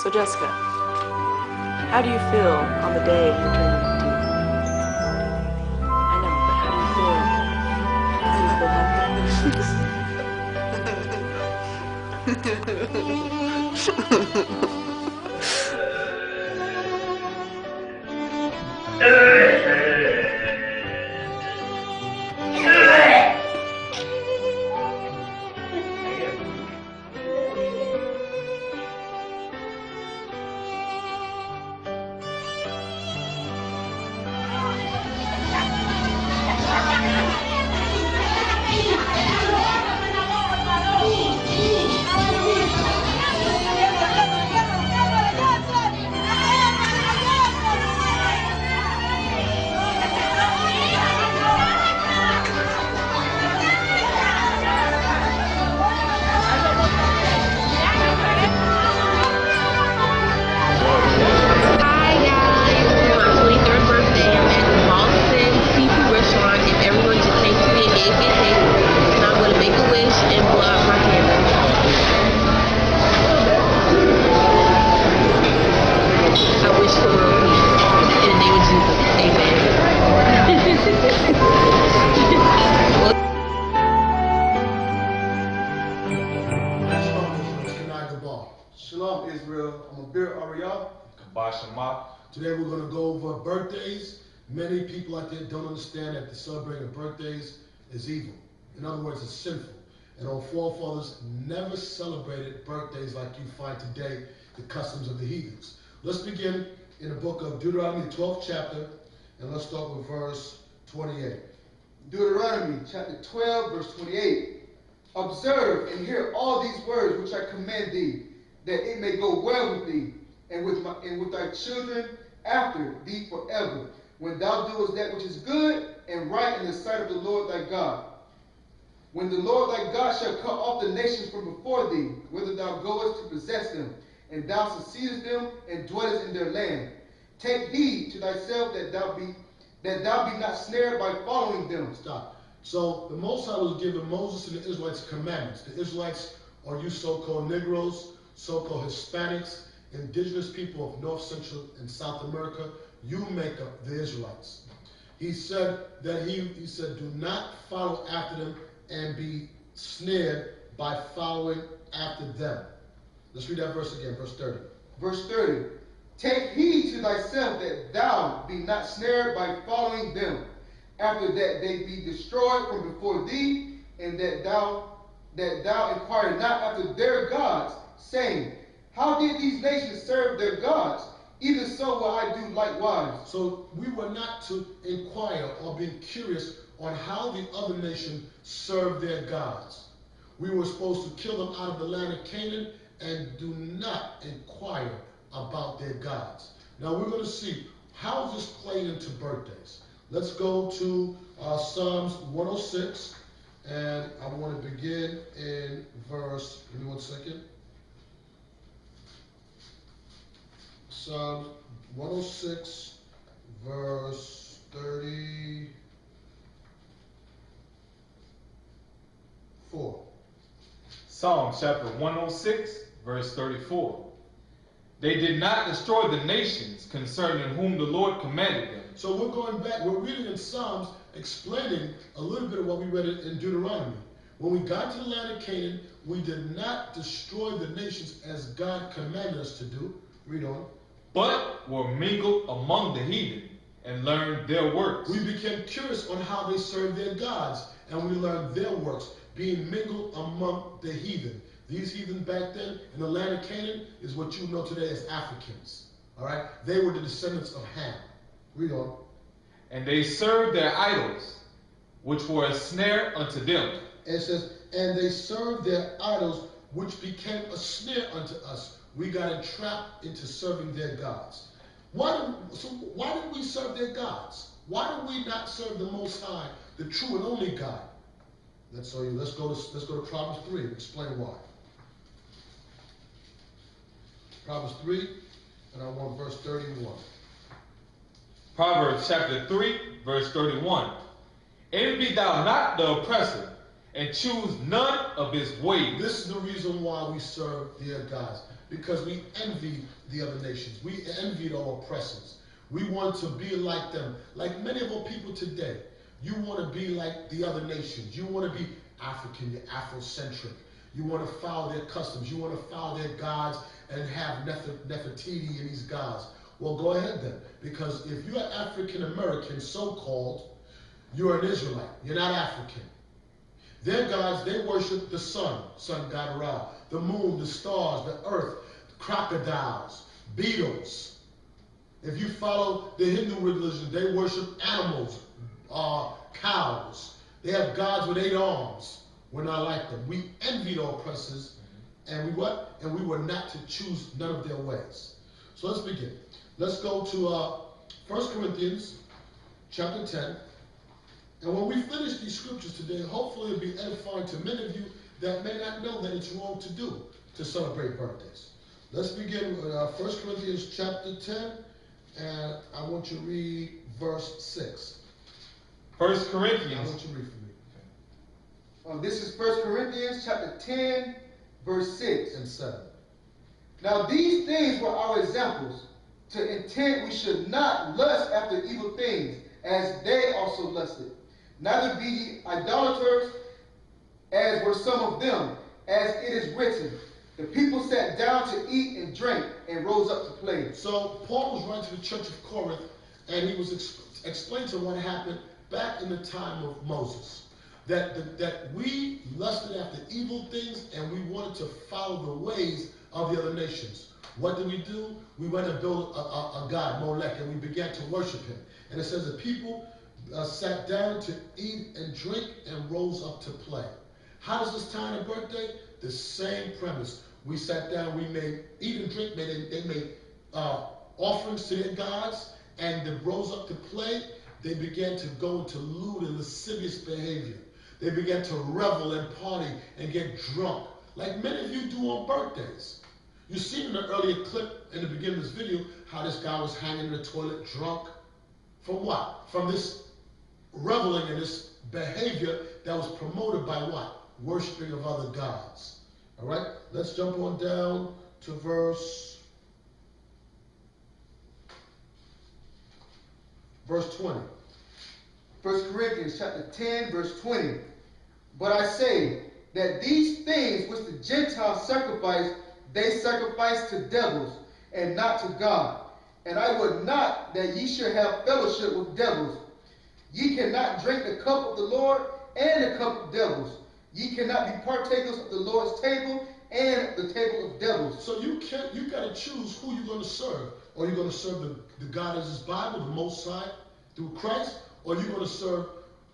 So Jessica, how do you feel on the day you're turning 18? I know, but how do you feel? Shalom, Israel. I'm Abir Ariyah. Today we're going to go over birthdays. Many people out there don't understand that the celebrating of birthdays is evil. In other words, it's sinful. And our forefathers never celebrated birthdays like you find today, the customs of the heathens. Let's begin in the book of Deuteronomy, 12th chapter, and let's start with verse 28. Deuteronomy chapter 12, verse 28. Observe and hear all these words which I command thee, that it may go well with thee, and with thy children after thee forever, when thou doest that which is good and right in the sight of the Lord thy God. When the Lord thy God shall cut off the nations from before thee, whither thou goest to possess them, and thou succeedest them and dwellest in their land. Take heed to thyself that thou be not snared by following them. Stop. So the Most High was giving Moses and the Israelites commandments. The Israelites are you so-called Negroes, so-called Hispanics, indigenous people of North, Central, and South America. You make up the Israelites. He said that he said, do not follow after them and be snared by following after them. Let's read that verse again, verse 30. Verse 30. Take heed to thyself that thou be not snared by following them, after that they be destroyed from before thee, and that thou inquire not after their gods, saying, how did these nations serve their gods? Even so will I do likewise. So we were not to inquire or be curious on how the other nation served their gods. We were supposed to kill them out of the land of Canaan and do not inquire about their gods. Now we're going to see how this played into birthdays. Let's go to Psalms 106, and I want to begin in verse, give me 1 second. Psalms 106, verse 34. Psalm chapter 106, verse 34. They did not destroy the nations concerning whom the Lord commanded them. So we're going back, we're reading in Psalms explaining a little bit of what we read in Deuteronomy. When we got to the land of Canaan, we did not destroy the nations as God commanded us to do. Read on. But were mingled among the heathen and learned their works. We became curious on how they served their gods, and we learned their works, being mingled among the heathen. These heathen back then in the land of Canaan is what you know today as Africans. All right? They were the descendants of Ham. Read on. And they served their idols, which were a snare unto them. And it says, and they served their idols, which became a snare unto us. We got entrapped into serving their gods. Why did we serve their gods? Why did we not serve the Most High, the true and only God? Let's go to Proverbs 3. Explain why. Proverbs 3, and I want verse 31. Proverbs chapter 3, verse 31. Envy thou not the oppressor, and choose none of his ways. This is the reason why we serve their gods. because we envied the other nations. We envied our oppressors. We want to be like them. Like many of our people today, you want to be like the other nations. You want to be African, you're Afrocentric. You want to follow their customs. You want to follow their gods and have Nefertiti and these gods. Well, go ahead then. Because if you're African American, so-called, you're an Israelite. You're not African. Their gods, they worship the sun god Ra, the moon, the stars, the earth, crocodiles, beetles. If you follow the Hindu religion, they worship animals, cows. They have gods with 8 arms. We're not like them. We envied our oppressors, and we what? And we were not to choose none of their ways. So let's begin. Let's go to 1 Corinthians chapter 10. And when we finish these scriptures today, hopefully it'll be edifying to many of you that may not know that it's wrong to do to celebrate birthdays. Let's begin with 1 Corinthians chapter 10, and I want you to read verse 6. 1 I Corinthians. want you to read for me. This is 1 Corinthians chapter 10, verse 6 And 7. Now these things were our examples, to intend we should not lust after evil things, as they also lusted. Neither be ye idolaters, as were some of them, as it is written, the people sat down to eat and drink, and rose up to play. So Paul was writing to the church of Corinth, and he was explaining to them what happened back in the time of Moses. That we lusted after evil things, and we wanted to follow the ways of the other nations. What did we do? We went and built a god, Molech, and we began to worship him. And it says the people sat down to eat and drink and rose up to play. How does this tie in a birthday? The same premise. We sat down, we made eat and drink, they made offerings to their gods, and they rose up to play. They began to go into lewd and lascivious behavior. They began to revel and party and get drunk, like many of you do on birthdays. You see in the earlier clip in the beginning of this video how this guy was hanging in the toilet drunk. From what? From this reveling and this behavior that was promoted by what? Worshipping of other gods. All right? Let's jump on down to verse 20. 1 Corinthians chapter 10, verse 20. But I say that these things which the Gentiles sacrifice, they sacrifice to devils, and not to God. And I would not that ye should have fellowship with devils. Ye cannot drink the cup of the Lord and the cup of devils. Ye cannot be partakers of the Lord's table and the table of devils. So you got to choose who you're going to serve. Or you're going to serve the God of his Bible, the Most High, through Christ, or you're going to serve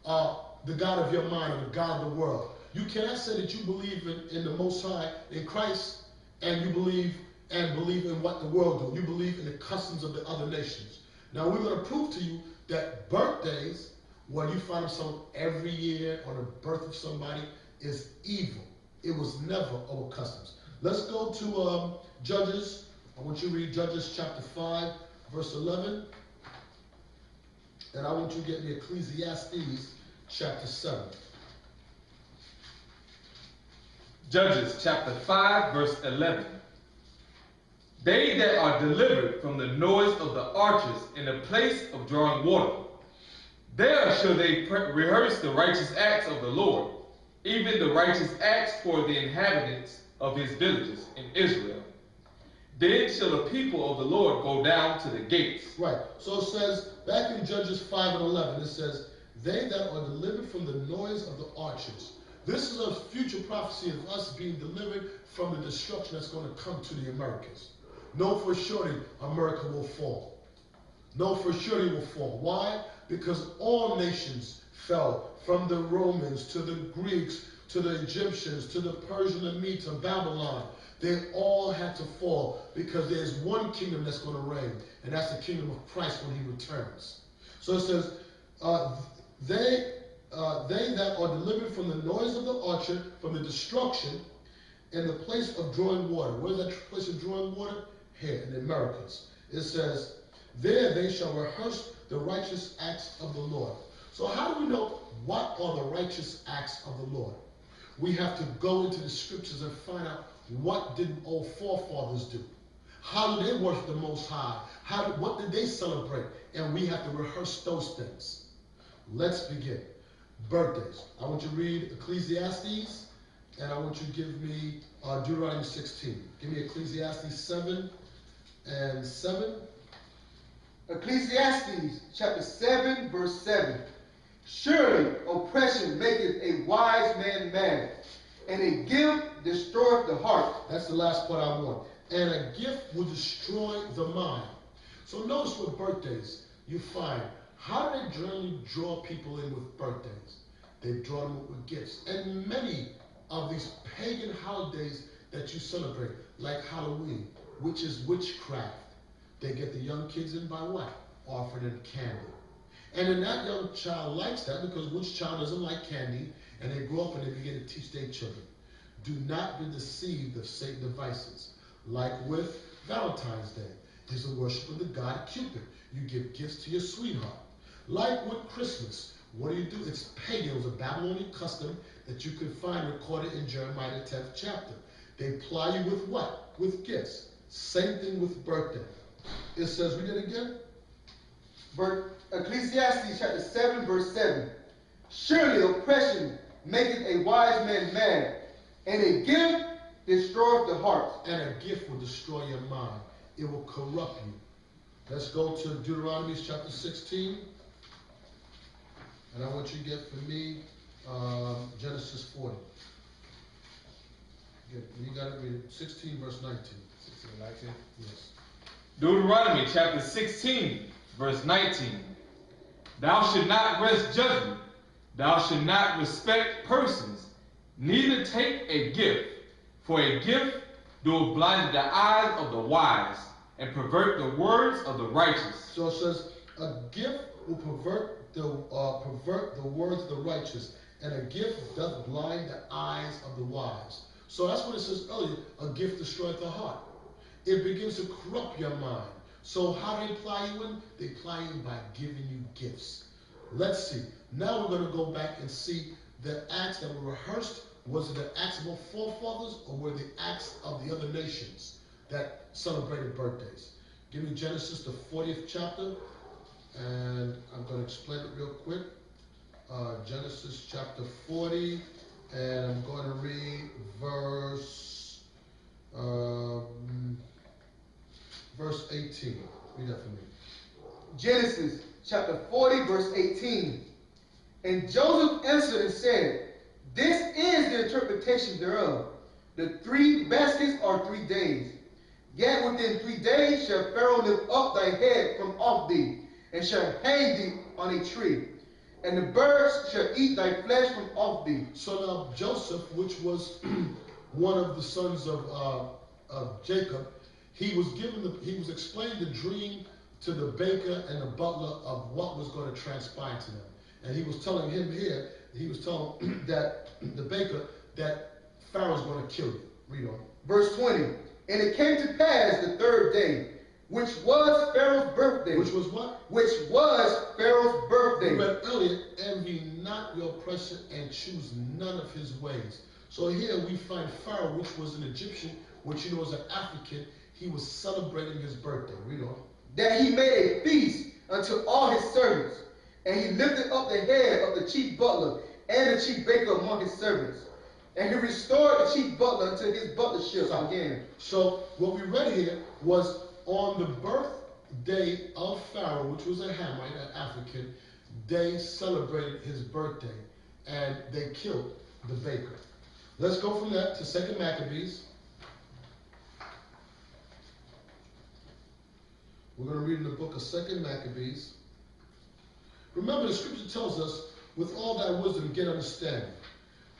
the God of your mind, or the God of the world. You cannot say that you believe in the Most High, in Christ, and you believe in what the world do. You believe in the customs of the other nations. Now we're going to prove to you that birthdays, where you find yourself every year on the birth of somebody, is evil. It was never our customs. Let's go to Judges. I want you to read Judges chapter 5, verse 11. And I want you to get me Ecclesiastes chapter 7. Judges chapter 5, verse 11. They that are delivered from the noise of the archers in the place of drawing water, there shall they rehearse the righteous acts of the Lord, even the righteous acts for the inhabitants of his villages in Israel. Then shall the people of the Lord go down to the gates. Right. So it says, back in Judges 5 and 11, it says, they that are delivered from the noise of the archers. This is a future prophecy of us being delivered from the destruction that's going to come to the Americas. Know for surely America will fall. Know for surely will fall. Why? Because all nations fell, from the Romans to the Greeks to the Egyptians to the Persian and Medes to Babylon. They all had to fall because there's one kingdom that's going to reign, and that's the kingdom of Christ when he returns. So it says, they that are delivered from the noise of the archer, from the destruction, in the place of drawing water. Where's that place of drawing water? Here in the Americas. It says, there they shall rehearse the righteous acts of the Lord. So how do we know what are the righteous acts of the Lord? We have to go into the scriptures and find out what did old forefathers do? How did they worship the Most High? What did they celebrate? And we have to rehearse those things. Let's begin. Birthdays. I want you to read Ecclesiastes, and I want you to give me Deuteronomy 16. Give me Ecclesiastes 7 and 7. Ecclesiastes chapter 7, verse 7. Surely oppression maketh a wise man mad, and a gift destroyeth the heart. That's the last part I want. And a gift will destroy the mind. So notice with birthdays, you find, how do they generally draw people in with birthdays? They draw them with gifts. And many of these pagan holidays that you celebrate, like Halloween, which is witchcraft, they get the young kids in by what? Offering them candy. And then that young child likes that, because which child doesn't like candy? And they grow up and they begin to teach their children. Do not be deceived of Satan's devices. Like with Valentine's Day, is the worship of the god Cupid. You give gifts to your sweetheart. Like with Christmas, what do? It's pagan. It was a Babylonian custom that you could find recorded in Jeremiah the 10th chapter. They ply you with what? With gifts. Same thing with birthday. It says, read it again. Ecclesiastes chapter 7, verse 7. Surely oppression maketh a wise man mad, and a gift destroyeth the heart. And a gift will destroy your mind. It will corrupt you. Let's go to Deuteronomy chapter 16. And I want you to get for me Genesis 40. You got to read 16 verse 19. 16, 19? Yes. Deuteronomy chapter 16, verse 19. Thou should not rest judgment. Thou should not respect persons, neither take a gift. For a gift doeth blind the eyes of the wise, and pervert the words of the righteous. So it says, a gift will pervert the words of the righteous, and a gift doth blind the eyes of the wise. So that's what it says earlier, a gift destroyeth the heart. It begins to corrupt your mind. So how do they ply you in? They ply you in by giving you gifts. Let's see. Now we're going to go back and see the acts that were rehearsed. Was it the acts of our forefathers, or were the acts of the other nations that celebrated birthdays? Give me Genesis, the 40th chapter, and I'm going to explain it real quick. Genesis chapter 40, and I'm going to read verse 18. Read that for me. Genesis chapter 40, verse 18. And Joseph answered and said, this is the interpretation thereof. The 3 baskets are 3 days. Yet within 3 days shall Pharaoh lift up thy head from off thee, and shall hang thee on a tree. And the birds shall eat thy flesh from off thee. So now Joseph, which was one of the sons of Jacob, he was explaining the dream to the baker and the butler of what was going to transpire to them. And he was telling him here, he was telling that the baker, that Pharaoh's going to kill you. Read on. Verse 20. And it came to pass the 3rd day, which was Pharaoh's birthday. Which was what? Which was Pharaoh's birthday. We read earlier, envy not your oppressor and choose none of his ways. So here we find Pharaoh, which was an Egyptian, which you know is an African. He was celebrating his birthday. Read on. That he made a feast unto all his servants. And he lifted up the head of the chief butler and the chief baker among his servants. And he restored the chief butler unto his butlership again. So what we read here was on the birthday of Pharaoh, which was a Hamite, an African, they celebrated his birthday and they killed the baker. Let's go from that to 2 Maccabees. We're going to read in the book of 2 Maccabees. Remember, the scripture tells us, with all thy wisdom, get understanding.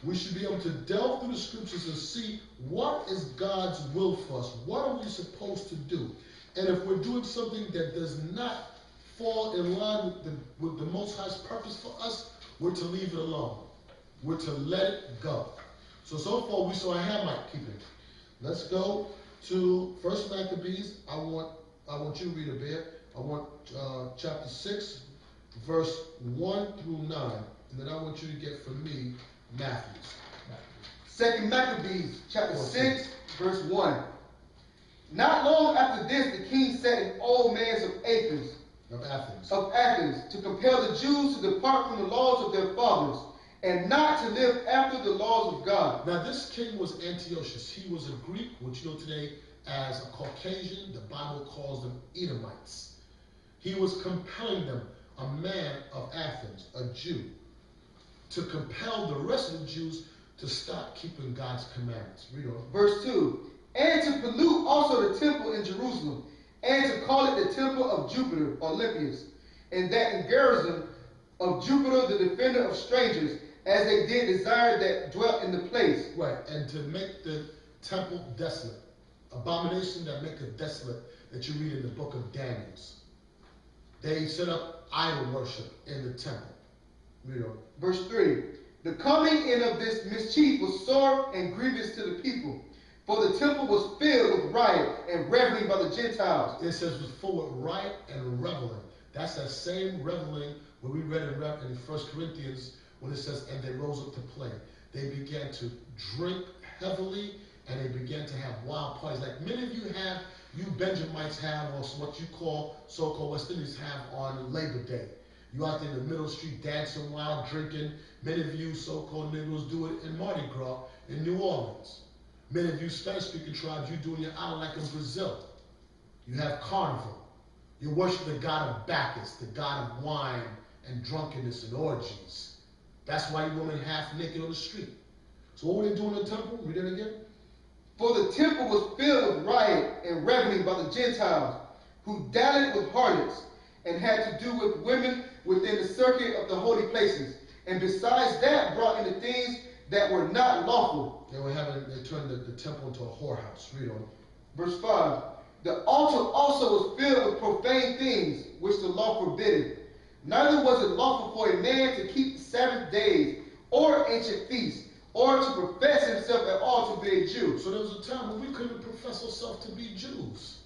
We should be able to delve through the scriptures and see what is God's will for us. What are we supposed to do? And if we're doing something that does not fall in line with the Most High's purpose for us, we're to leave it alone. We're to let it go. So far we saw a Hamite keeping. Let's go to 1 Maccabees. I want you to read it there. I want chapter 6, verse 1 through 9. And then I want you to get for me Matthew. 2 Maccabees chapter 6, Verse 1. Not long after this, the king sent an old man of Athens to compel the Jews to depart from the laws of their fathers and not to live after the laws of God. Now this king was Antiochus. He was a Greek, which you know today as a Caucasian. The Bible calls them Edomites. He was compelling them, a man of Athens, a Jew, to compel the rest of the Jews to stop keeping God's commandments. Read on. Verse 2. And to pollute also the temple in Jerusalem, and to call it the temple of Jupiter, Olympius, and that in garrison of Jupiter, the defender of strangers, as they did desire that dwelt in the place. Right, and to make the temple desolate. Abomination that make it desolate that you read in the book of Daniel. They set up idol worship in the temple. Read on. Verse 3. The coming in of this mischief was sore and grievous to the people, for the temple was filled with riot and reveling by the Gentiles. It says was full of riot and reveling. That's that same reveling where we read in 1 Corinthians when it says, and they rose up to play. They began to drink heavily and they began to have wild parties. Like many of you Benjamites have, or what you call so-called West Indians have on Labor Day. You out there in the middle of the street dancing wild, drinking. Many of you so-called Negroes do it in Mardi Gras in New Orleans. Many of you Spanish-speaking tribes, you doing your island like in Brazil. You have carnival. You worship the god of Bacchus, the god of wine and drunkenness and orgies. That's why you women half naked on the street. So what were they doing in the temple? Read it again. For the temple was filled with riot and reveling by the Gentiles, who dallied with harlots, and had to do with women within the circuit of the holy places, and besides that brought in the things that were not lawful. They turned the temple into a whorehouse. Read on. Verse 5. The altar also was filled with profane things, which the law forbidded. Neither was it lawful for a man to keep the Sabbath days, or ancient feasts, or to profess himself at all to be a Jew. So there was a time when we couldn't profess ourselves to be Jews.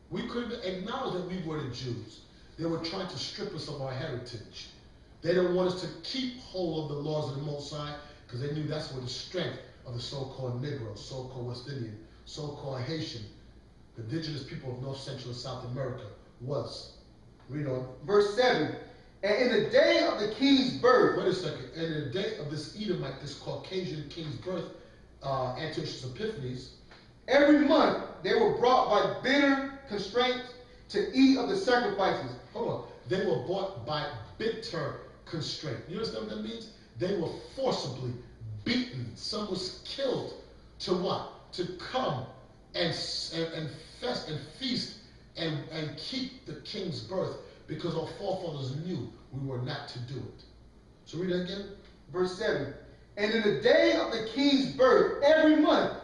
We couldn't acknowledge that we were the Jews. They were trying to strip us of our heritage. They didn't want us to keep hold of the laws of the Most High because they knew that's where the strength of the so-called Negro, so-called West Indian, so-called Haitian, the indigenous people of North, Central, and South America was. Read on. Verse 7. And in the day of the king's birth. Wait a second. And in the day of this Edomite, this Caucasian king's birth, Antiochus Epiphanes, every month they were brought by bitter constraint to eat of the sacrifices. Hold on. They were bought by bitter constraint. You understand what that means? They were forcibly beaten. Some was killed to what? To come and fest and feast and keep the king's birth because our forefathers knew we were not to do it. So read that again. Verse 7. And in the day of the king's birth, every month,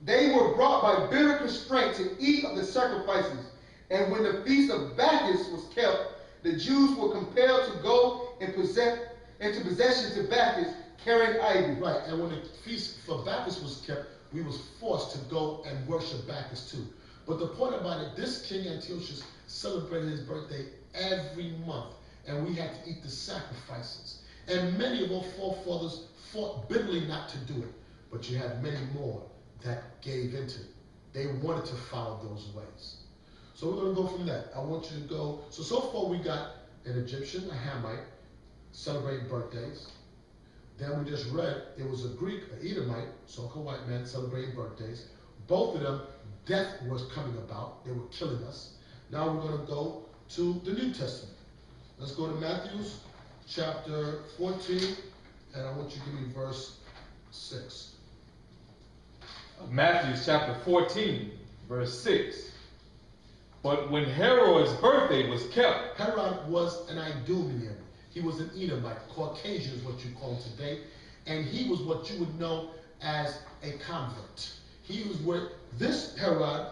they were brought by bitter constraint to eat of the sacrifices. And when the feast of Bacchus was kept, the Jews were compelled to go into possession to Bacchus, carrying ivy. Right, and when the feast for Bacchus was kept, we was forced to go and worship Bacchus too. But the point about it, this king Antiochus celebrated his birthday every month, and we had to eat the sacrifices. And many of our forefathers fought bitterly not to do it, but you had many more that gave into it. They wanted to follow those ways. So we're going to go from that. I want you to go. So far we got an Egyptian, a Hamite, celebrating birthdays. Then we just read it was a Greek, an Edomite, so-called white man, celebrating birthdays. Both of them, death was coming about. They were killing us. Now we're going to go to the New Testament. Let's go to Matthew chapter 14, and I want you to give me verse 6. Matthew chapter 14, verse 6. But when Herod's birthday was kept. Herod was an Idumean. He was an Edomite. Caucasian is what you call him today. And he was what you would know as a convert. He was where this Herod,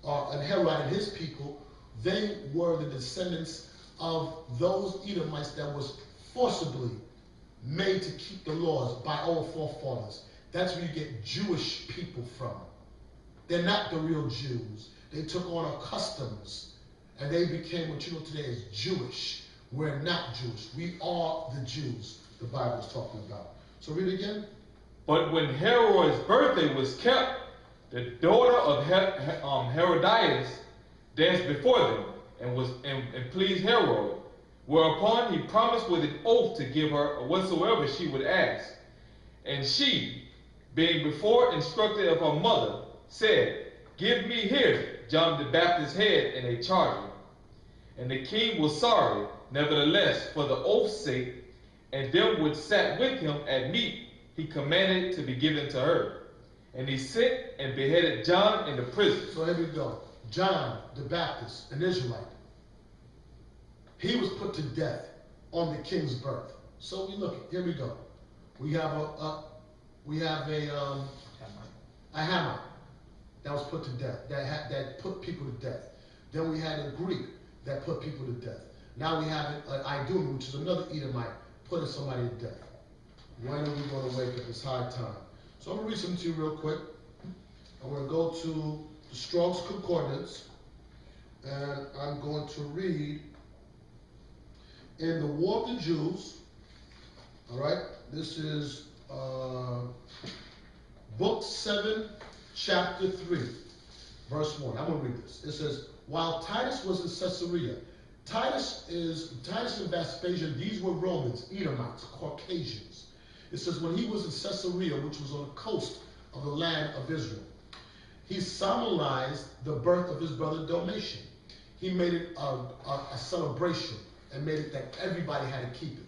and Herod and his people, they were the descendants of those Edomites that was forcibly made to keep the laws by our forefathers. That's where you get Jewish people from. They're not the real Jews. They took on our customs, and they became what you know today as Jewish. We're not Jewish. We are the Jews the Bible is talking about. So read again. But when Herod's birthday was kept, the daughter of Herodias danced before them and pleased Herod, whereupon he promised with an oath to give her whatsoever she would ask. And she, being before instructed of her mother, said, Give me here John the Baptist's head in a charger. And the king was sorry, nevertheless, for the oath's sake, and them which sat with him at meat, he commanded to be given to her. And he sent and beheaded John in the prison. So here we go. John the Baptist, an Israelite. He was put to death on the king's birth. So we look. Here we go. We have a Hamite that was put to death. That put people to death. Then we had a Greek that put people to death. Now we have an Idum, which is another Edomite, putting somebody to death. When are we going to wake up? It's high time. So I'm going to read something to you real quick. I'm going to go to the Strong's Concordance, and I'm going to read in the War of the Jews. All right, this is book 7, chapter 3, verse 1. I'm going to read this. It says, while Titus was in Caesarea, Titus and Vespasian, these were Romans, Edomites, Caucasians. It says when he was in Caesarea, which was on the coast of the land of Israel, he solemnized the birth of his brother Domitian. He made it a celebration and made it that everybody had to keep it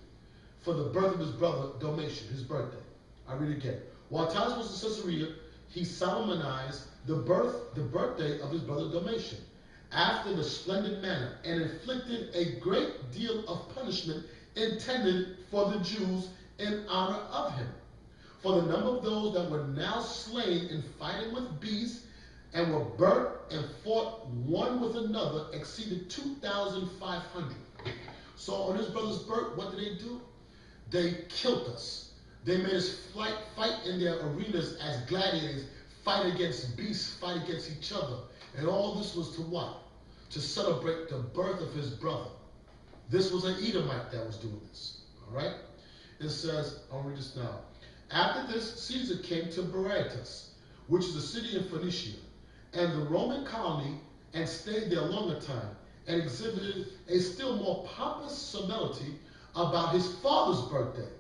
for the birth of his brother Domitian, his birthday. I read it again. While Titus was in Caesarea, he solemnized the birthday of his brother Domitian after the splendid manner, and inflicted a great deal of punishment intended for the Jews in honor of him. For the number of those that were now slain in fighting with beasts and were burnt and fought one with another exceeded 2,500. So on his brother's birth, what did they do? They killed us. They made us fight in their arenas as gladiators, fight against beasts, fight against each other. And all this was to what? To celebrate the birth of his brother. This was an Edomite that was doing this. All right? It says, I'll read this now. After this, Caesar came to Berytus, which is a city in Phoenicia, and the Roman colony, and stayed there a longer time, and exhibited a still more pompous solemnity about his father's birthday,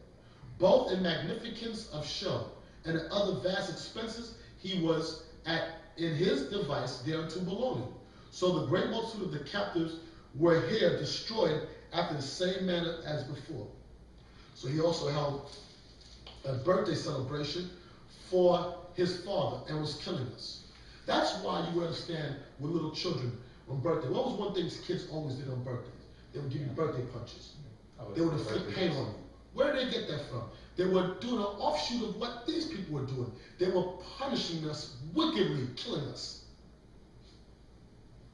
both in magnificence of show and in other vast expenses he was in his device thereunto belonging. So the great multitude of the captives were here destroyed after the same manner as before. So he also held a birthday celebration for his father and was killing us. That's why you understand with little children on birthday. What was one thing kids always did on birthdays? They would give you birthday punches. They would inflict pain on you. Where did they get that from? They were doing an offshoot of what these people were doing. They were punishing us wickedly, killing us.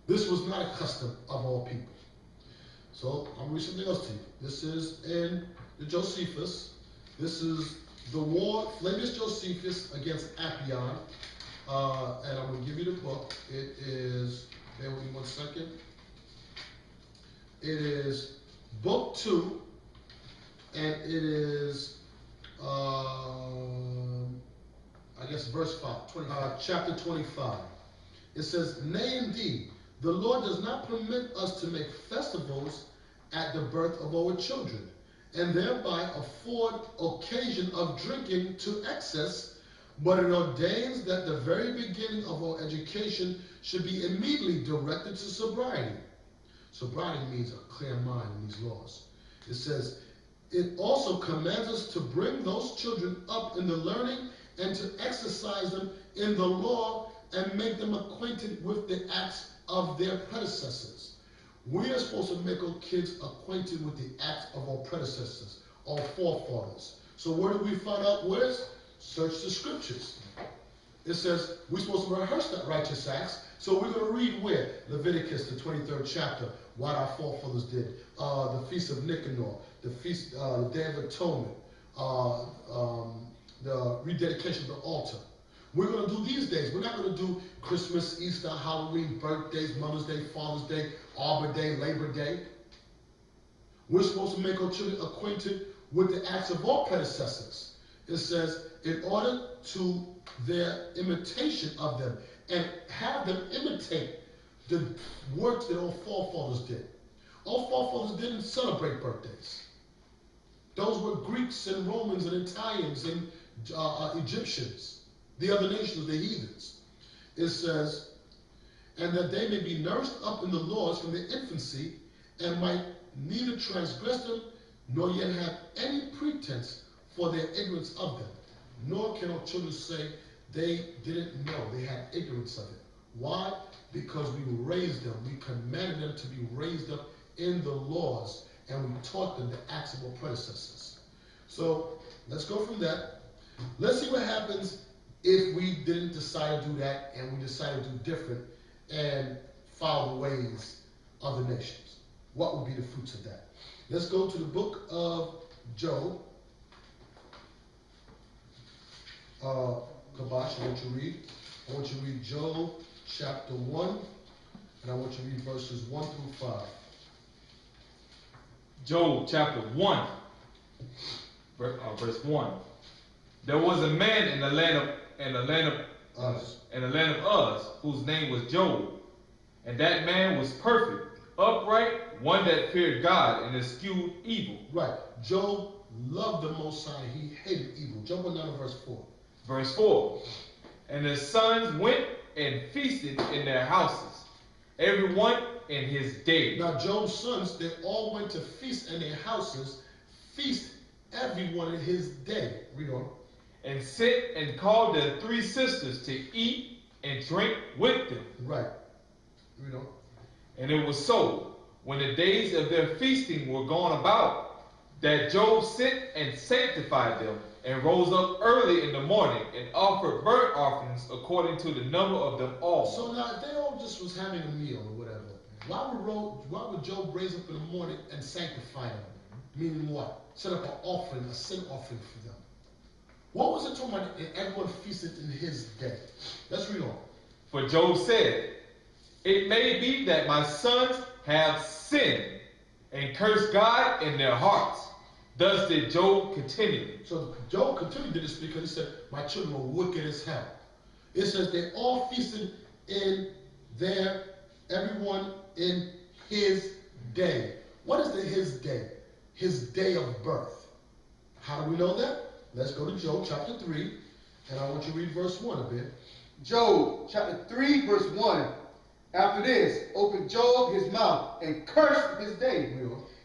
This was not a custom of all people. So I'm going to read something else to you. This is in the Josephus. This is the war, Flavius Josephus against Appian. And I'm going to give you the book. It is, bear with me 1 second. It is book 2, and it is, I guess, verse 5, chapter 25. It says, nay, indeed, the Lord does not permit us to make festivals at the birth of our children, and thereby afford occasion of drinking to excess, but it ordains that the very beginning of our education should be immediately directed to sobriety. Sobriety means a clear mind in these laws. It says, it also commands us to bring those children up in the learning and to exercise them in the law and make them acquainted with the acts of their predecessors. We are supposed to make our kids acquainted with the acts of our predecessors, our forefathers. So where do we find out where's? Search the scriptures. It says we're supposed to rehearse that righteous acts. So we're going to read where? Leviticus, the 23rd chapter, what our forefathers did. The Feast of Nicanor, the Feast, the Day of Atonement, the rededication of the altar. We're going to do these days. We're not going to do Christmas, Easter, Halloween, birthdays, Mother's Day, Father's Day, Arbor Day, Labor Day. We're supposed to make our children acquainted with the acts of our predecessors. It says, in order to their imitation of them, and have them imitate the works that our forefathers did. Our forefathers didn't celebrate birthdays. Those were Greeks and Romans and Italians and Egyptians, the other nations, the heathens. It says, and that they may be nourished up in the laws from their infancy, and might neither transgress them, nor yet have any pretense for their ignorance of them. Nor can our children say they didn't know, they had ignorance of it. Why? Because we raised them, we commanded them to be raised up in the laws, and we taught them the acts of our predecessors. So let's go from that. Let's see what happens if we didn't decide to do that, and we decided to do different and follow the ways of the nations. What would be the fruits of that? Let's go to the book of Job. Kabash, I want you to read. I want you to read Job chapter 1, and I want you to read verses 1 through 5. Job chapter 1, verse 1. There was a man in the land of Uz, whose name was Job, and that man was perfect, upright, one that feared God and eschewed evil. Right. Job loved the Most High. He hated evil. Job 1 verse 4. Verse 4. And his sons went and feasted in their houses, every one in his day. Now Job's sons, they all went to feast in their houses, feast everyone in his day. Read on. And sent and called their 3 sisters to eat and drink with them. Right. Read on. And it was so, when the days of their feasting were gone about, that Job sent and sanctified them, and rose up early in the morning, and offered burnt offerings according to the number of them all. So now, if they all just was having a meal or whatever, why would Job raise up in the morning and sanctify them? Meaning what? Set up an offering, a sin offering for them. What was it talking about? Everyone feasted in his day. Let's read on. For Job said, it may be that my sons have sinned and cursed God in their hearts. Thus did Job continually. So Job continued to this because he said, my children were wicked as hell. It says they all feasted in everyone in his day. What is his day? His day of birth. How do we know that? Let's go to Job chapter 3, and I want you to read verse 1 a bit. Job chapter 3 verse 1. After this, opened Job his mouth and cursed his day.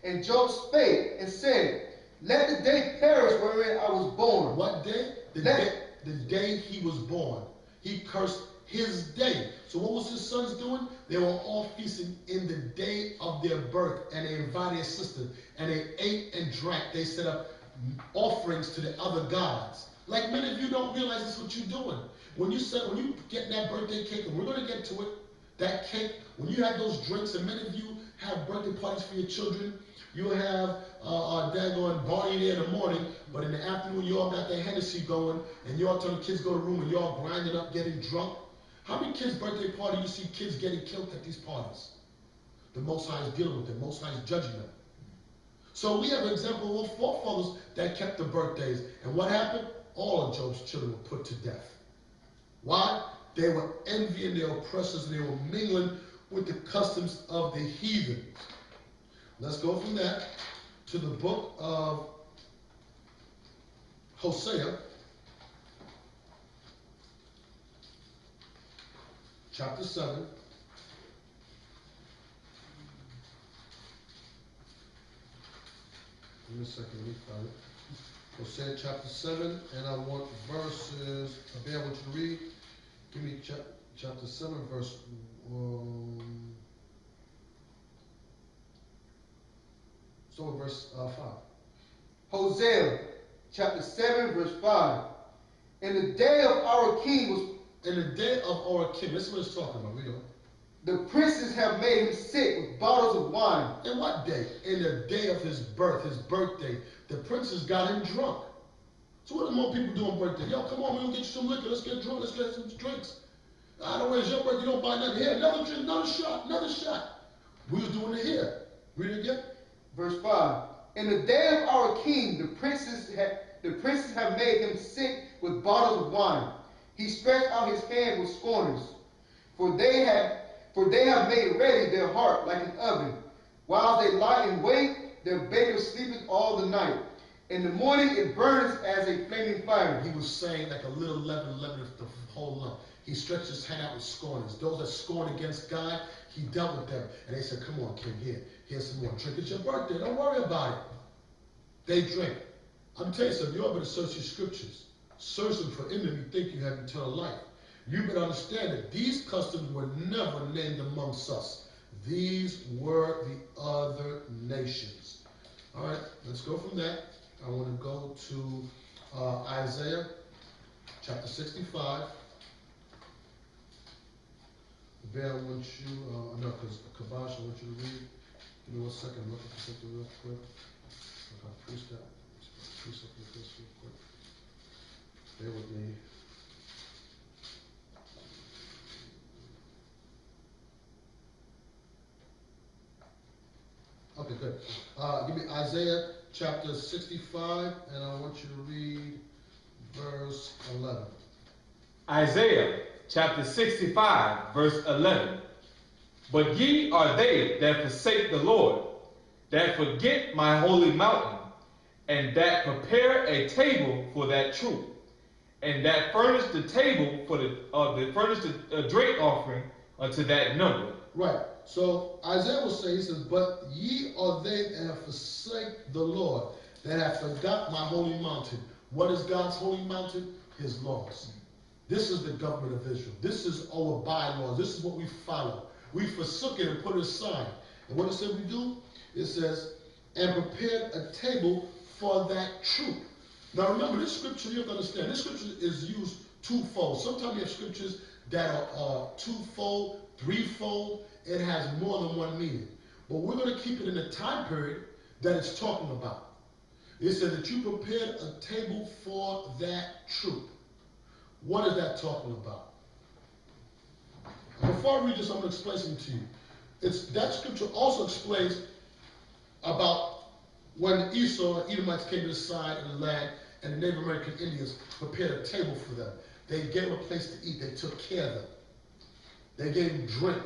And Job spake and said, let the day perish wherein I was born. What day? The day he was born. He cursed his day. So what was his sons doing? They were all feasting in the day of their birth, and they invited their sisters, and they ate and drank. They set up offerings to the other gods. Like many of you don't realize that's what you're doing. When you get that birthday cake, and we're going to get to it, that cake, when you have those drinks, and many of you have birthday parties for your children, you have a daggone party there in the morning, but in the afternoon you all got that Hennessy going, and you all tell the kids go to the room, and you all grinding up, getting drunk. How many kids' birthday party you see kids getting killed at these parties? The Most High is dealing with them. Most High is judging them. So we have an example of forefathers that kept the birthdays. And what happened? All of Job's children were put to death. Why? They were envying their oppressors, and they were mingling with the customs of the heathen. Let's go from that to the book of Hosea, chapter 7. Give me a second, let me find it. Hosea chapter 7, and I want verses, I want you to read. Give me chapter 7, verse 5. Hosea chapter 7 verse 5. In the day of our king was... In the day of our king, this is what it's talking about, read on. The princes have made him sick with bottles of wine. In what day? In the day of his birth, his birthday. The princes got him drunk. So what do more people do on birthday? Yo, come on, we're going to get you some liquor. Let's get drunk. Let's get some drinks. I don't know, it's your birthday. You don't buy nothing here. Another drink, another shot. We was doing it here. Read it again. Verse 5. In the day of our king, the princes the princes have made him sit with bottles of wine. He stretched out his hand with scorners. For they have made ready their heart like an oven. While they lie in wait, their baker sleepeth all the night. In the morning it burns as a flaming fire. He was saying like a little leaven the whole lump. He stretched his hand out with scorners. Those that scorn against God, he dealt with them. And they said, come on, kid, here's some more. Drink. It's your birthday. Don't worry about it. They drink. I'm telling you something. You ought to search your scriptures. Search them for in them. You think you have eternal life. You better understand that these customs were never named amongst us. These were the other nations. All right, let's go from that. I want to go to Isaiah chapter 65. Bear, I want you, no, because Kabash, I want you to read. Give me 1 second. I'm looking for something real quick. Look, I'll precept with this real quick. Bear with me. Okay, good. Give me Isaiah chapter 65, and I want you to read verse 11. Isaiah chapter 65, verse 11. But ye are they that forsake the Lord, that forget my holy mountain, and that prepare a table for that troop, and that furnish the table for the drink offering unto that number. Right. So Isaiah will say, he says, but ye are they that have forsaken the Lord, that have forgot my holy mountain. What is God's holy mountain? His laws. This is the government of Israel. This is our bylaws. This is what we follow. We forsook it and put it aside. And what it said we do? It says, and prepared a table for that troop. Now remember, this scripture, you have to understand, this scripture is used twofold. Sometimes you have scriptures that are twofold, threefold. It has more than one meaning. But we're going to keep it in the time period that it's talking about. It said that you prepared a table for that troop. What is that talking about? Before I read this, I'm going to explain something to you. That scripture also explains about when Esau and Edomites came to the side of the land and the Native American Indians prepared a table for them. They gave them a place to eat. They took care of them. They gave them drink.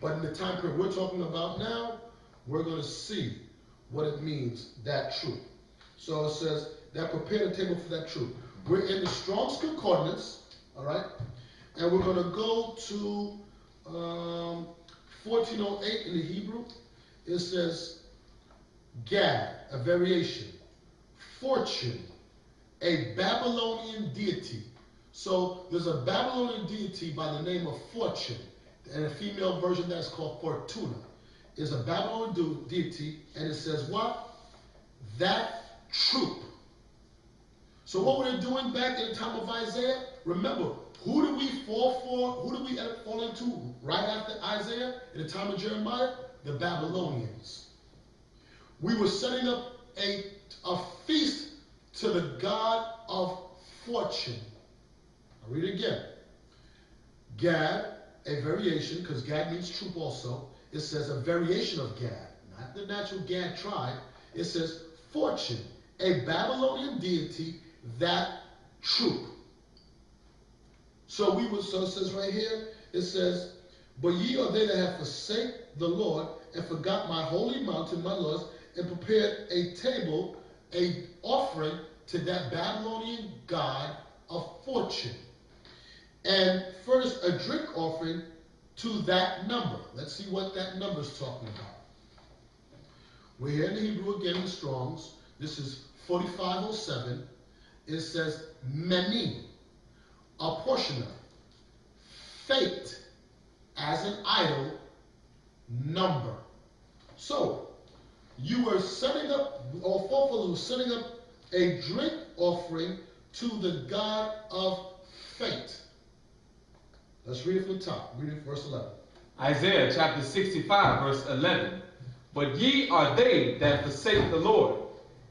But in the time period we're talking about now, we're going to see what it means, that troop. So it says, that prepared a table for that troop. We're in the Strong's Concordance, all right? And we're going to go to 1408 in the Hebrew. It says, Gad, a variation. Fortune, a Babylonian deity. So there's a Babylonian deity by the name of Fortune. And a female version that's called Fortuna. Is a Babylonian deity. And it says what? That troop. So what were they doing back in the time of Isaiah? Remember, who did we fall for? Who did we fall into right after Isaiah? In the time of Jeremiah? The Babylonians. We were setting up a feast to the God of fortune. I'll read it again. Gad, a variation, because Gad means troop also. It says a variation of Gad, not the natural Gad tribe. It says fortune, a Babylonian deity, that troop. So it says right here, it says, but ye are they that have forsaken the Lord, and forgot my holy mountain, my laws, and prepared a table, a offering to that Babylonian god of fortune. And first a drink offering to that number. Let's see what that number is talking about. We're here in the Hebrew again in the Strong's. This is 4507. It says many, a portioner, fate as an idol, number. So you were setting up, or forefathers were setting up a drink offering to the god of fate. Let's read it from the top. Read it verse 11. Isaiah chapter 65, verse 11. But ye are they that forsake the Lord,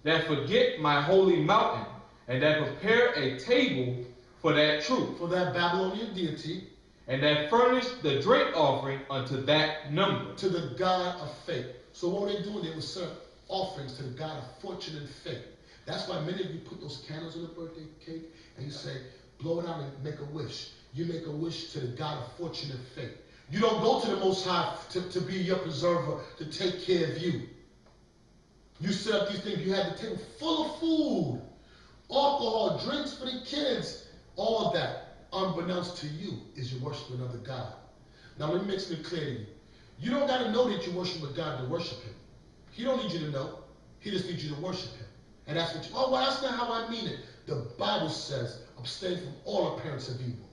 that forget my holy mountain, and that prepare a table for that troop. For that Babylonian deity. And that furnish the drink offering unto that number. To the god of fate. So what were they doing? They would serve offerings to the god of fortune and fate. That's why many of you put those candles in the birthday cake and you say, blow it out and make a wish. You make a wish to the God of fortune and fate. You don't go to the Most High to be your preserver, to take care of you. You set up these things. You have the table full of food, alcohol, drinks for the kids. All of that, unbeknownst to you, is you worship another God. Now let me make something clear to you. You don't got to know that you worship a God to worship him. He don't need you to know. He just needs you to worship him. And that's what you, oh, well, that's not how I mean it. The Bible says, abstain from all appearance of evil.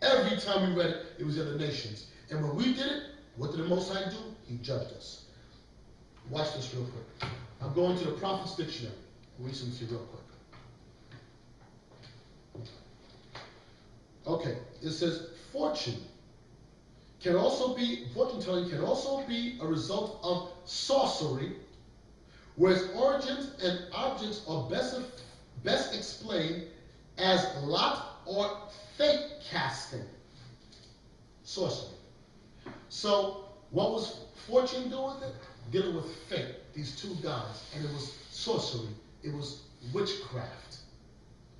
Every time we read it, it was the other nations. And when we did it, what did the Most High do? He judged us. Watch this real quick. I'm going to the Prophet's Dictionary. I'll read something to you real quick. Okay, it says, fortune telling can also be a result of sorcery, where its origins and objects are best explained as lot or fate casting. Sorcery. So, what was fortune doing with it? Dealing with fate, these two gods, and it was sorcery. It was witchcraft.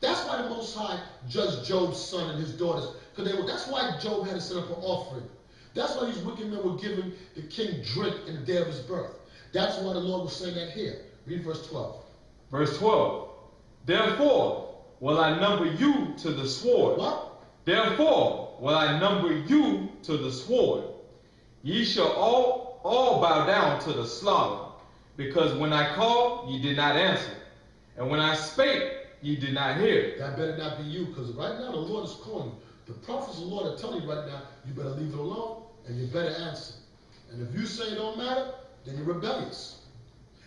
That's why the Most High judged Job's son and his daughters, because that's why Job had to set up an offering. That's why these wicked men were giving the king drink in the day of his birth. That's why the Lord was saying that here. Read verse 12. Verse 12. Therefore will I number you to the sword. What? Therefore will I number you to the sword. Ye shall all bow down to the slaughter, because when I called, ye did not answer, and when I spake, ye did not hear. That better not be you, because right now the Lord is calling you. The prophets of the Lord are telling you right now, you better leave it alone, and you better answer. And if you say it don't matter, then you're rebellious.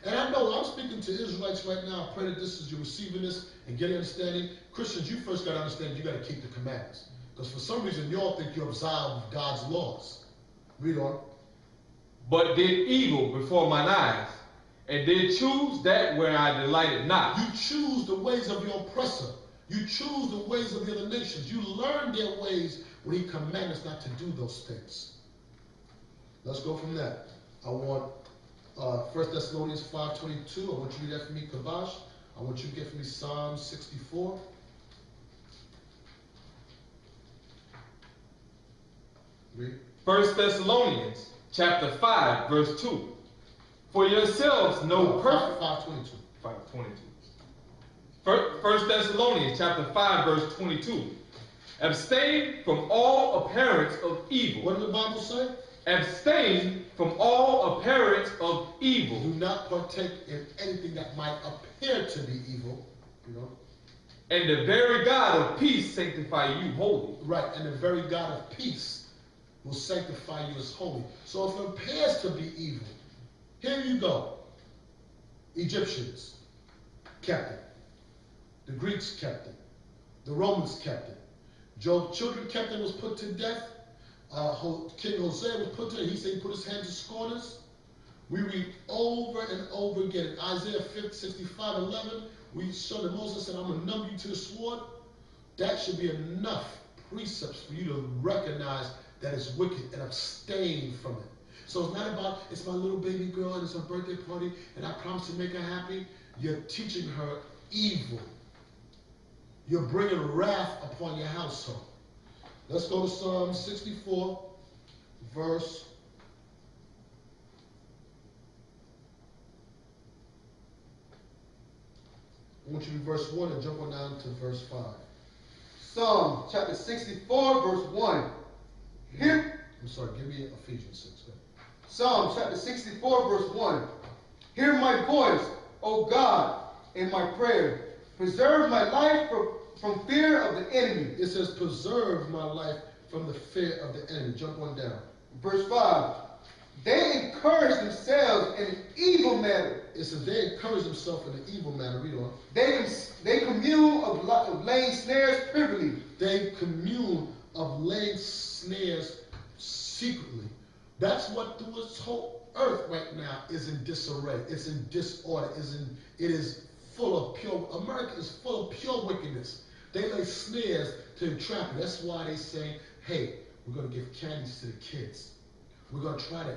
And I know I'm speaking to Israelites right now. I pray that this is you're receiving this and getting understanding. Christians, you first got to understand you got to keep the commandments. Because for some reason, you all think you're absolved of God's laws. Read on. But did evil before mine eyes, and did choose that where I delighted not. You choose the ways of your oppressor. You choose the ways of the other nations. You learn their ways when he commands us not to do those things. Let's go from that. I want 1 Thessalonians 5:22. I want you to read that for me, Kabash. I want you to get for me Psalm 64. Read. 1 Thessalonians chapter 5, verse 2. For yourselves know perfect. 5:22. 5:22. 1 Thessalonians chapter 5, verse 22. Abstain from all appearance of evil. What did the Bible say? Abstain from all appearance of evil. Do not partake in anything that might appear to be evil. You know? And the very God of peace sanctify you holy. Right, and the very God of peace will sanctify you as holy. So if it appears to be evil, here you go. Egyptians kept it. The Greeks kept it. The Romans kept it. Job's children kept it, was put to death. King Hosea was put to death. He said he put his hand to scorners. We read over and over again. In Isaiah 65:11, we show that Moses said, I'm going to number you to the sword. That should be enough precepts for you to recognize that it's wicked and abstain from it. So it's not about, it's my little baby girl and it's her birthday party and I promise to make her happy. You're teaching her evil. You're bringing wrath upon your household. Let's go to Psalm 64, verse 1 and jump on down to verse 5. Psalm chapter 64, verse 1. Hear, I'm sorry, give me Ephesians 6. Go. Psalm chapter 64, verse 1. Hear my voice, O God, in my prayer. Preserve my life from fear of the enemy. It says, preserve my life from the fear of the enemy. Jump on down. Verse 5. They encourage themselves in an evil manner. It says they encourage themselves in an evil manner. Read on. They commune of laying snares privily. They commune of laying snares secretly. That's what through this whole earth right now is in disarray. It's in disorder. It is full of pure. America is full of pure wickedness. They lay snares to entrap you. That's why they say, hey, we're going to give candies to the kids. We're going to try to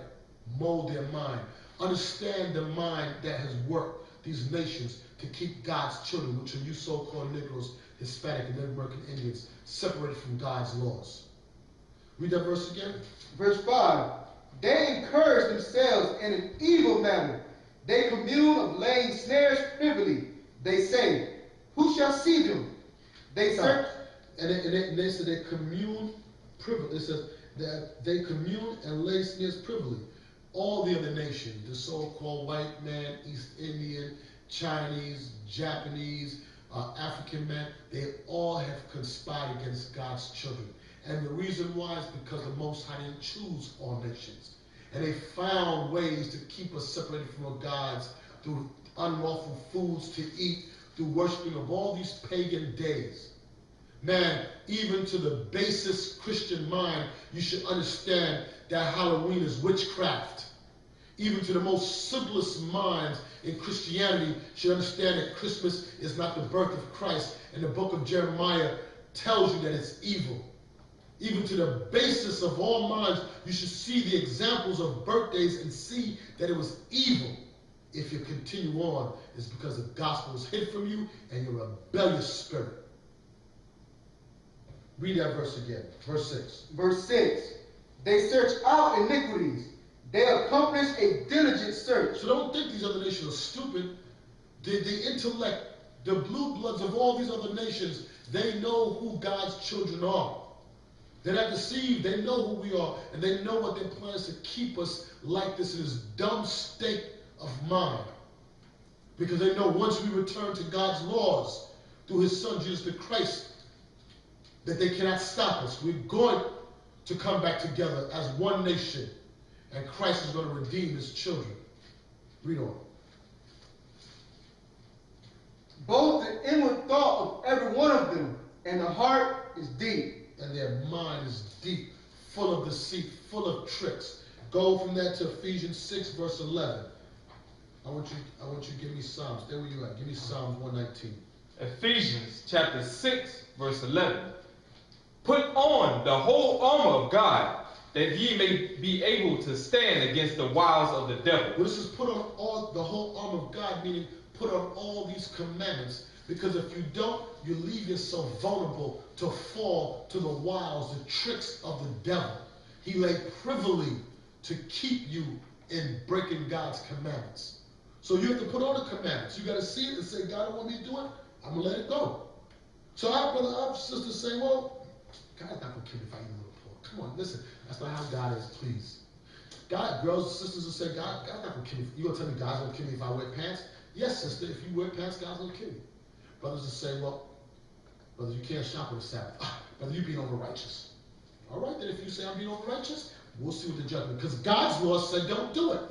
mold their mind. Understand the mind that has worked. these nations to keep God's children, which are you so-called Negroes, Hispanic, and Native American Indians, separated from God's laws. Read that verse again. Verse 5. They encourage themselves in an evil manner. They commune of laying snares privily. They say, who shall see them? They search. And they say they commune privily. It says that they commune and lay snares privily. All the other nations, the so-called white man, East Indian, Chinese, Japanese, African man, they all have conspired against God's children. And the reason why is because the Most High didn't choose all nations. And they found ways to keep us separated from our gods through unlawful foods to eat, through worshiping of all these pagan days. Man, even to the basest Christian mind, you should understand that Halloween is witchcraft. Even to the most simplest minds in Christianity should understand that Christmas is not the birth of Christ. And the book of Jeremiah tells you that it's evil. Even to the basis of all minds, you should see the examples of birthdays and see that it was evil. If you continue on, it's because the gospel is hid from you and your rebellious spirit. Read that verse again. Verse 6. Verse 6. They search out iniquities. They accomplish a diligent search. So don't think these other nations are stupid. The intellect, the blue bloods of all these other nations, they know who God's children are. They're not deceived. They know who we are. And they know what their plan is to keep us like this in this dumb state of mind. Because they know once we return to God's laws through his son Jesus the Christ, that they cannot stop us. We're going to come back together as one nation. And Christ is going to redeem his children. Read on. Both the inward thought of every one of them and the heart is deep. And their mind is deep, full of deceit, full of tricks. Go from that to Ephesians 6, verse 11. I want you to give me Psalms. There where you at. Give me Psalms 119. Ephesians chapter 6, verse 11. Put on the whole armor of God, that ye may be able to stand against the wiles of the devil. Well, this is put on all the whole armor of God, meaning put on all these commandments. Because if you don't, you leave yourself vulnerable to fall to the wiles, the tricks of the devil. He lay privily to keep you in breaking God's commandments. So you have to put on the commandments. You got to see it and say, God, I want me to do it. I'm going to let it go. So I have sisters saying, well, God's not going to kill me if I eat a little pork. Come on, listen. That's not how God is, please. God, girls and sisters will say, God's not going to kill me. You going to tell me God's going to kill me if I wear pants? Yes, sister, if you wear pants, God's going to kill you. Brothers will say, well, brother, you can't shop on the Sabbath. Brother, you're being over-righteous. All right, then if you say I'm being over-righteous, we'll see what the judgment. Because God's law said don't do it.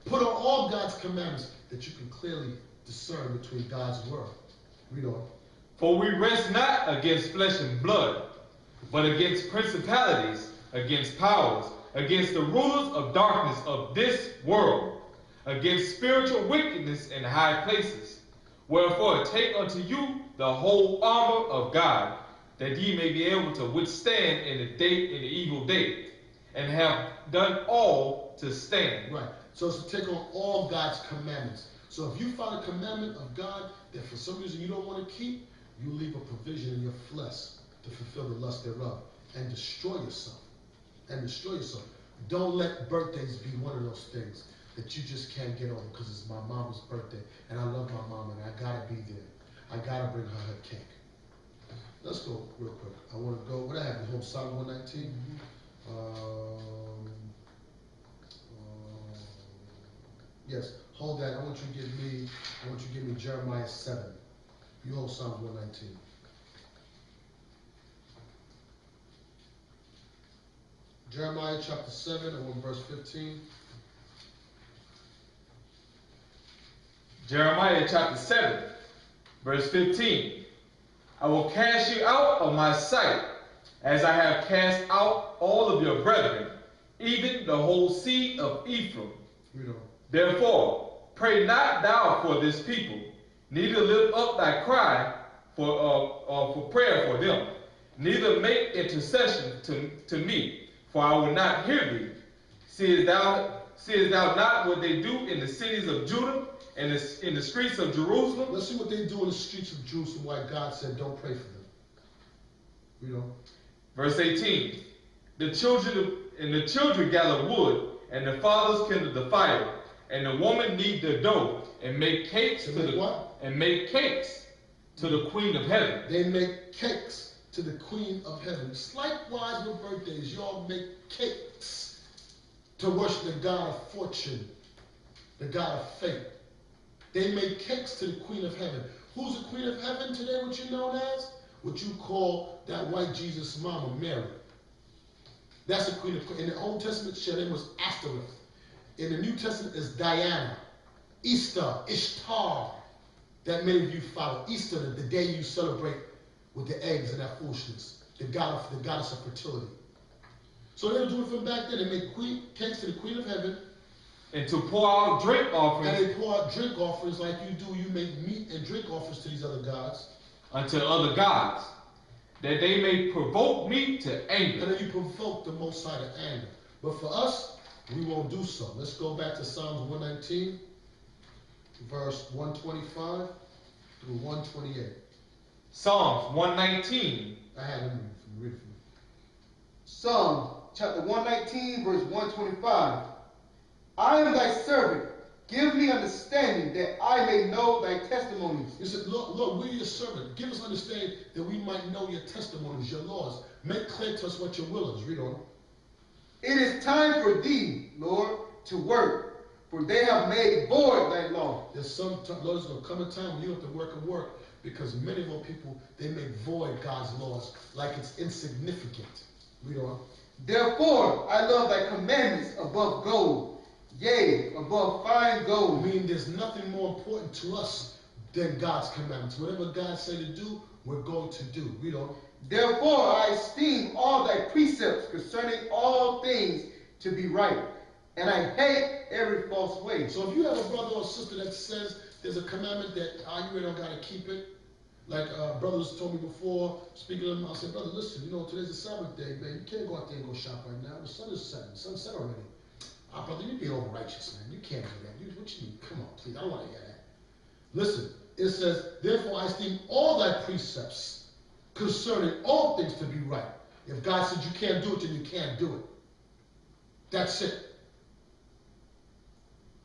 Put on all God's commandments that you can clearly discern between God's word. Read on. For we rest not against flesh and blood, but against principalities, against powers, against the rulers of darkness of this world, against spiritual wickedness in high places. Wherefore take unto you the whole armor of God, that ye may be able to withstand in the evil day, and have done all to stand. Right. So it's to take on all God's commandments. So if you find a commandment of God that for some reason you don't want to keep, you leave a provision in your flesh to fulfill the lust thereof and destroy yourself. Don't let birthdays be one of those things that you just can't get over because it's my mama's birthday and I love my mama and I gotta be there. I gotta bring her cake. Let's go real quick. I want to go. What I have? Home Psalm 119. Yes. Hold that. I want you to give me Jeremiah 7. You hold Psalm 119. Jeremiah chapter 7, I want verse 15. Jeremiah chapter 7, verse 15. I will cast you out of my sight, as I have cast out all of your brethren, even the whole seed of Ephraim. Therefore, pray not thou for this people, neither lift up thy cry for prayer for them, neither make intercession to me, for I will not hear thee. Seest seest thou not what they do in the cities of Judah and in the streets of Jerusalem? Let's see what they do in the streets of Jerusalem, why God said don't pray for them. Read on. Verse 18. The children gather wood, and the fathers kindle the fire, and the woman knead the dough, and make cakes to the what? And make cakes to the Queen of Heaven. They make cakes to the Queen of Heaven. It's likewise with birthdays. Y'all make cakes to worship the God of fortune, the God of fate. They make cakes to the Queen of Heaven. Who's the Queen of Heaven today? What you know as? What you call that white Jesus mama, Mary. That's the Queen of. In the Old Testament, her name was Ashtoreth. In the New Testament, is Diana, Easter, Ishtar. That many of you follow. Easter, the day you celebrate with the eggs and that foolishness. The goddess of fertility. So they were doing from back then. They make cakes to the Queen of Heaven. And to pour out drink offerings. And they pour out drink offerings like you do. You make meat and drink offerings to these other gods. Unto other gods, that they may provoke me to anger. And then you provoke the Most High to anger. But for us, we won't do so. Let's go back to Psalms 119, verse 125 through 128. Psalms 119. I had them read it for me. Psalm chapter 119, verse 125. I am thy servant. Give me understanding that I may know thy testimonies. He said, Lord, we're your servant. Give us understanding that we might know your testimonies, your laws. Make clear to us what your will is. Read on. It is time for thee, Lord, to work, for they have made void thy law. There's Lord, there's going to come a time when you have to work and work, because many of our people, they make void God's laws like it's insignificant. Read on. Therefore, I love thy commandments above gold, yea, above fine gold. Meaning there's nothing more important to us than God's commandments. Whatever God say to do, we're going to do. Read on. Therefore, I esteem all thy precepts concerning all things to be right, and I hate every false way. So if you have a brother or sister that says there's a commandment that you really don't got to keep it, like brothers told me before, speaking to them, I said, brother, listen, you know, today's the Sabbath day, man. You can't go out there and go shop right now. The sun is setting. The sun's set already. Brother, you're being over righteous, man. You can't do that. What you mean? Come on, please. I don't want to hear that. Listen, it says, therefore I esteem all thy precepts concerning all things to be right. If God said you can't do it, then you can't do it. That's it.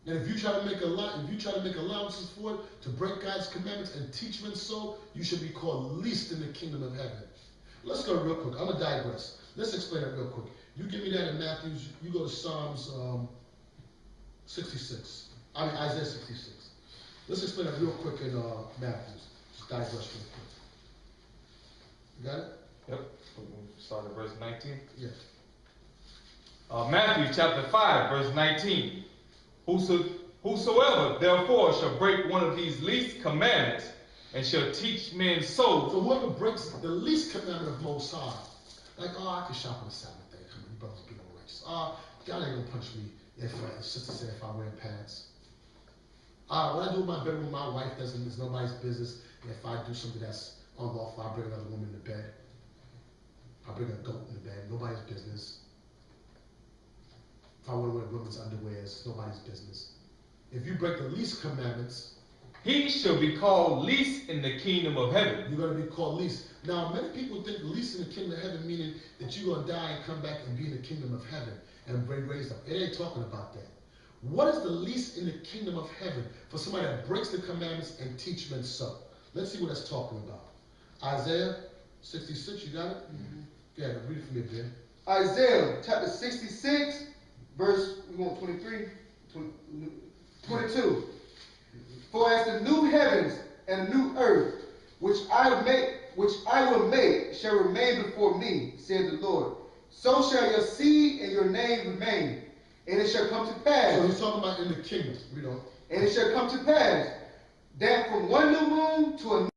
And if you try to make allowances for it, to break God's commandments and teach men so, you should be called least in the kingdom of heaven. Let's go real quick. I'm going to digress. Let's explain it real quick. You give me that in Matthew. You go to Psalms 66. Isaiah 66. Let's explain it real quick in Matthew. Just digress real quick. You got it? Yep. Start at verse 19. Yeah. Matthew chapter 5, verse 19. Whosoever therefore shall break one of these least commandments and shall teach men so. So whoever breaks the least commandment of Most High, like, I can shop on the Sabbath day. Come on, you brothers be all righteous. God ain't gonna punch me if sister said if I wear pants. When I do my bedroom, my wife doesn't. It's nobody's business. If I do something that's unlawful, I bring another woman to bed. I bring a goat in the bed. Nobody's business. If I want to wear women's underwear, it's nobody's business. If you break the least commandments, he shall be called least in the kingdom of heaven. You're going to be called least. Now, many people think least in the kingdom of heaven meaning that you're going to die and come back and be in the kingdom of heaven and be raised up. It ain't talking about that. What is the least in the kingdom of heaven for somebody that breaks the commandments and teach men so? Let's see what that's talking about. Isaiah 66, you got it? Mm-hmm. Yeah, read it for me, Ben. Isaiah chapter 66, verse 23, 22. For as the new heavens and new earth, which I will make, shall remain before me, said the Lord, so shall your seed and your name remain. And it shall come to pass. So he's talking about in the kingdom. We don't. And it shall come to pass that from one new moon to another.